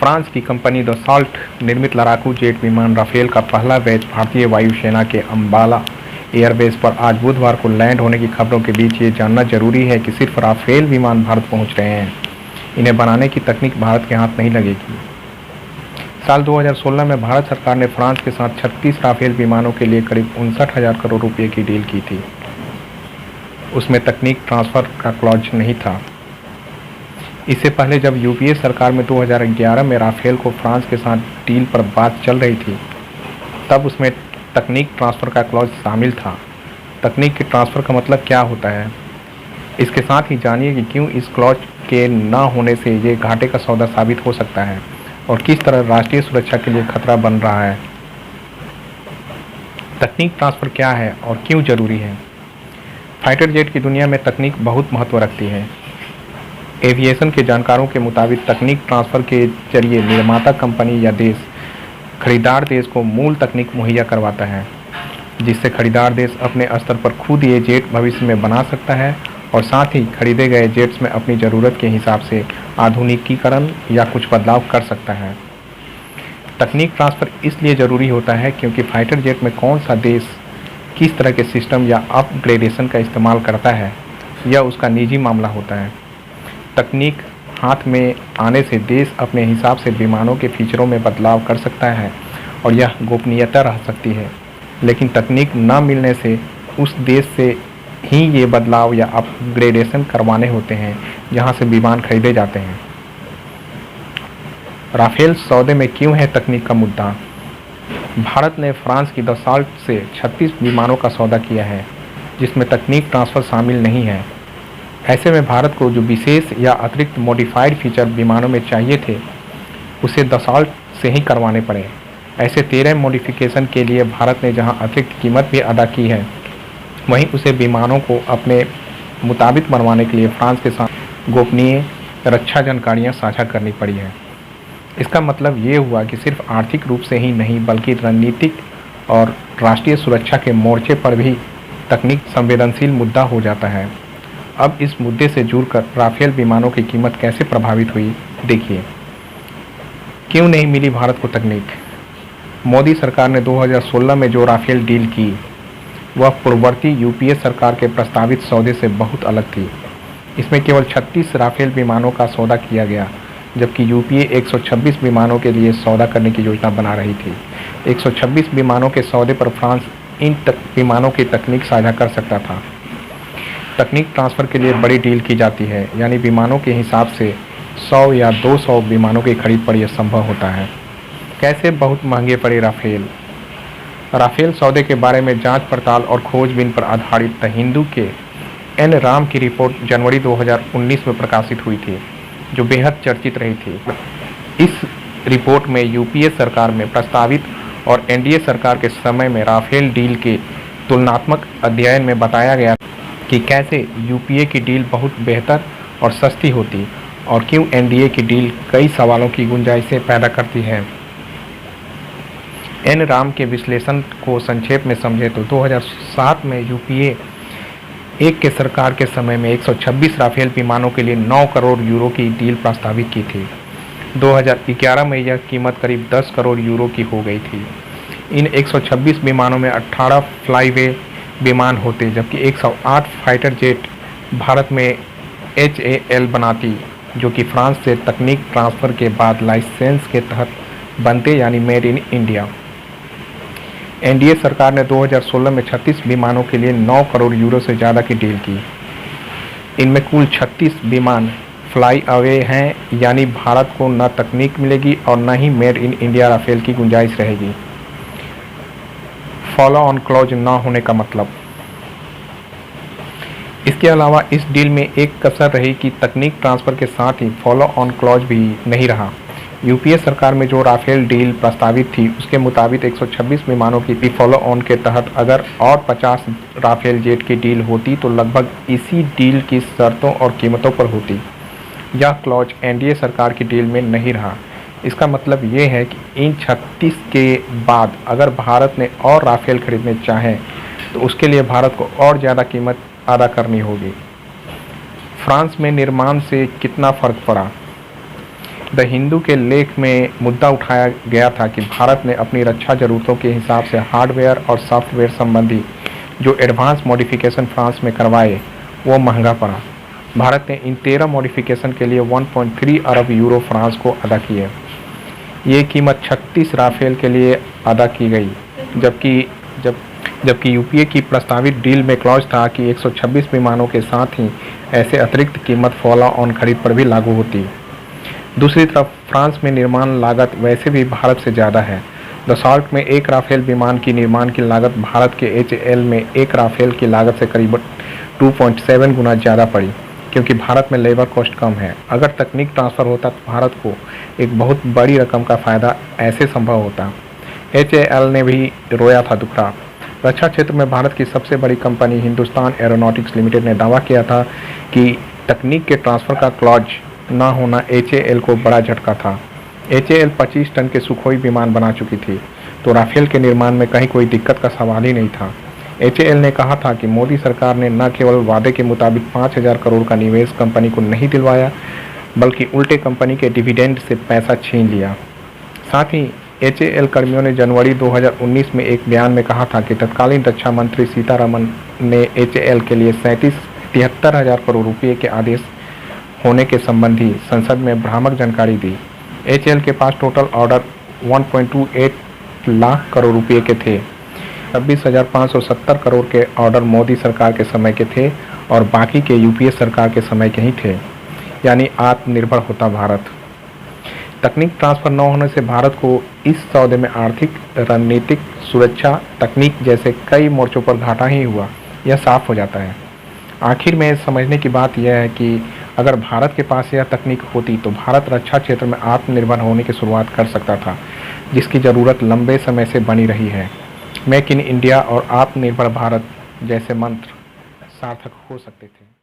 France की company Dassault निर्मित लड़ाकू जेट विमान राफेल का पहला बैच भारतीय वायुसेना के अंबाला एयरबेस पर आज बुधवार को लैंड होने की खबरों के बीच ये जानना जरूरी है कि सिर्फ राफेल विमान भारत पहुंच रहे हैं। इन्हें बनाने की तकनीक भारत के हाथ नहीं लगेगी। साल 2016 में भारत सरकार ने फ्रांस के साथ 36 राफेल विमानों के लिए करीब 59,000 करोड़ रुपये की डील की थी। उसमें तकनीक ट्रांसफ़र का क्लॉज नहीं था। इससे पहले जब यूपीए सरकार में 2011 में राफेल को फ्रांस के साथ डील पर बात चल रही थी, तब उसमें तकनीक ट्रांसफ़र का क्लॉज शामिल था। तकनीक के ट्रांसफ़र का मतलब क्या होता है, इसके साथ ही जानिए कि क्यों इस क्लॉज के न होने से ये घाटे का सौदा साबित हो सकता है और किस तरह राष्ट्रीय सुरक्षा के लिए खतरा बन रहा है। तकनीक ट्रांसफ़र क्या है और क्यों ज़रूरी है। फाइटर जेट की दुनिया में तकनीक बहुत महत्व रखती है। एविएशन के जानकारों के मुताबिक तकनीक ट्रांसफ़र के जरिए निर्माता कंपनी या देश खरीदार देश को मूल तकनीक मुहैया करवाता है, जिससे खरीदार देश अपने स्तर पर खुद ये जेट भविष्य में बना सकता है और साथ ही खरीदे गए जेट्स में अपनी ज़रूरत के हिसाब से आधुनिकीकरण या कुछ बदलाव कर सकता है। तकनीक ट्रांसफ़र इसलिए ज़रूरी होता है क्योंकि फाइटर जेट में कौन सा देश किस तरह के सिस्टम या अपग्रेडेशन का इस्तेमाल करता है, यह उसका निजी मामला होता है। तकनीक हाथ में आने से देश अपने हिसाब से विमानों के फीचरों में बदलाव कर सकता है और यह गोपनीयता रह सकती है, लेकिन तकनीक न मिलने से उस देश से ही ये बदलाव या अपग्रेडेशन करवाने होते हैं जहां से विमान खरीदे जाते हैं। राफेल सौदे में क्यों है तकनीक का मुद्दा। भारत ने फ्रांस की दसाल्ट से 36 विमानों का सौदा किया है, जिसमें तकनीक ट्रांसफ़र शामिल नहीं है। ऐसे में भारत को जो विशेष या अतिरिक्त मॉडिफाइड फीचर विमानों में चाहिए थे, उसे दसाल्ट से ही करवाने पड़े। ऐसे 13 मॉडिफिकेशन के लिए भारत ने जहां अतिरिक्त कीमत भी अदा की है, वहीं उसे विमानों को अपने मुताबिक बनवाने के लिए फ्रांस के साथ गोपनीय रक्षा जानकारियां साझा करनी पड़ी है। इसका मतलब ये हुआ कि सिर्फ आर्थिक रूप से ही नहीं बल्कि रणनीतिक और राष्ट्रीय सुरक्षा के मोर्चे पर भी तकनीक संवेदनशील मुद्दा हो जाता है। अब इस मुद्दे से जुड़कर राफेल विमानों की कीमत कैसे प्रभावित हुई, देखिए। क्यों नहीं मिली भारत को तकनीक। मोदी सरकार ने 2016 में जो राफेल डील की, वह पूर्ववर्ती यूपीए सरकार के प्रस्तावित सौदे से बहुत अलग थी। इसमें केवल 36 राफेल विमानों का सौदा किया गया, जबकि यूपीए 126 विमानों के लिए सौदा करने की योजना बना रही थी। 126 विमानों के सौदे पर फ्रांस इन विमानों की तकनीक साझा कर सकता था। तकनीक ट्रांसफ़र के लिए बड़ी डील की जाती है, यानी विमानों के हिसाब से 100 या 200 विमानों की खरीद पर यह संभव होता है। कैसे बहुत महंगे पड़े राफेल। राफेल सौदे के बारे में जांच पड़ताल और खोजबीन पर आधारित द हिंदू के एन राम की रिपोर्ट जनवरी 2019 में प्रकाशित हुई थी, जो बेहद चर्चित रही थी। इस रिपोर्ट में यूपीए सरकार में प्रस्तावित और एनडीए सरकार के समय में राफेल डील के तुलनात्मक अध्ययन में बताया गया कि कैसे यूपीए की डील बहुत बेहतर और सस्ती होती और क्यों एनडीए की डील कई सवालों की गुंजाइशें पैदा करती है। एन राम के विश्लेषण को संक्षेप में समझे तो 2007 में यूपीए एक के सरकार के समय में 126 राफेल विमानों के लिए 9 करोड़ यूरो की डील प्रस्तावित की थी। 2011 में यह कीमत करीब 10 करोड़ यूरो की हो गई थी। इन 126 विमानों में 18 फ्लाईवे विमान होते, जबकि 108 फाइटर जेट भारत में HAL बनाती, जो कि फ्रांस से तकनीक ट्रांसफ़र के बाद लाइसेंस के तहत बनते, यानी मेड इन इंडिया। एनडीए सरकार ने 2016 में 36 विमानों के लिए 9 करोड़ यूरो से ज़्यादा की डील की। इनमें कुल 36 विमान फ्लाई अवे हैं, यानी भारत को न तकनीक मिलेगी और न ही मेड इन इंडिया राफेल की गुंजाइश रहेगी। फॉलो ऑन क्लॉज न होने का मतलब। इसके अलावा इस डील में एक कसर रही कि तकनीक ट्रांसफ़र के साथ ही फॉलो ऑन क्लॉज भी नहीं रहा। यूपीए सरकार में जो राफेल डील प्रस्तावित थी, उसके मुताबिक 126 विमानों की फॉलो ऑन के तहत अगर और 50 राफेल जेट की डील होती तो लगभग इसी डील की शर्तों और कीमतों पर होती। यह क्लॉज एनडीए सरकार की डील में नहीं रहा। इसका मतलब ये है कि इन 36 के बाद अगर भारत ने और राफेल खरीदने चाहें तो उसके लिए भारत को और ज़्यादा कीमत अदा करनी होगी। फ्रांस में निर्माण से कितना फ़र्क पड़ा। द हिंदू के लेख में मुद्दा उठाया गया था कि भारत ने अपनी रक्षा ज़रूरतों के हिसाब से हार्डवेयर और सॉफ्टवेयर संबंधी जो एडवांस मॉडिफिकेशन फ्रांस में करवाए वो महंगा पड़ा। भारत ने इन 13 मॉडिफिकेशन के लिए 1.3 अरब यूरो फ्रांस को अदा किए। ये कीमत 36 राफेल के लिए अदा की गई, जबकि यूपीए की प्रस्तावित डील में क्लॉज था कि 126 विमानों के साथ ही ऐसे अतिरिक्त कीमत फॉलो ऑन खरीद पर भी लागू होती। दूसरी तरफ फ्रांस में निर्माण लागत वैसे भी भारत से ज़्यादा है। दसॉल्ट में एक राफेल विमान की निर्माण की लागत भारत के HAL में एक राफेल की लागत से करीब 2.7 गुना ज़्यादा पड़ी, क्योंकि भारत में लेबर कॉस्ट कम है। अगर तकनीक ट्रांसफ़र होता तो भारत को एक बहुत बड़ी रकम का फ़ायदा ऐसे संभव होता। HAL ने भी रोया था दुखड़ा। रक्षा क्षेत्र में भारत की सबसे बड़ी कंपनी हिंदुस्तान एरोनॉटिक्स लिमिटेड ने दावा किया था कि तकनीक के ट्रांसफ़र का क्लॉज न होना HAL को बड़ा झटका था। HAL 25 टन के सुखोई विमान बना चुकी थी, तो राफेल के निर्माण में कहीं कोई दिक्कत का सवाल ही नहीं था। HAL ने कहा था कि मोदी सरकार ने न केवल वादे के मुताबिक 5,000 करोड़ का निवेश कंपनी को नहीं दिलवाया, बल्कि उल्टे कंपनी के डिविडेंड से पैसा छीन लिया। साथ ही HAL कर्मियों ने जनवरी 2019 में एक बयान में कहा था कि तत्कालीन रक्षा मंत्री सीतारमन ने HAL के लिए 73,000 करोड़ रुपये के आदेश होने के संबंधी संसद में भ्रामक जानकारी दी। HAL के पास टोटल ऑर्डर 1.28 लाख करोड़ रुपये के थे। 26,570 करोड़ के ऑर्डर मोदी सरकार के समय के थे और बाकी के यूपीए सरकार के समय के ही थे, यानी आत्मनिर्भर होता भारत। तकनीक ट्रांसफ़र न होने से भारत को इस सौदे में आर्थिक, रणनीतिक, सुरक्षा, तकनीक जैसे कई मोर्चों पर घाटा ही हुआ, यह साफ हो जाता है। आखिर में समझने की बात यह है कि अगर भारत के पास यह तकनीक होती तो भारत रक्षा क्षेत्र में आत्मनिर्भर होने की शुरुआत कर सकता था, जिसकी ज़रूरत लंबे समय से बनी रही है। मेक इन इंडिया और आत्मनिर्भर भारत जैसे मंत्र सार्थक हो सकते थे।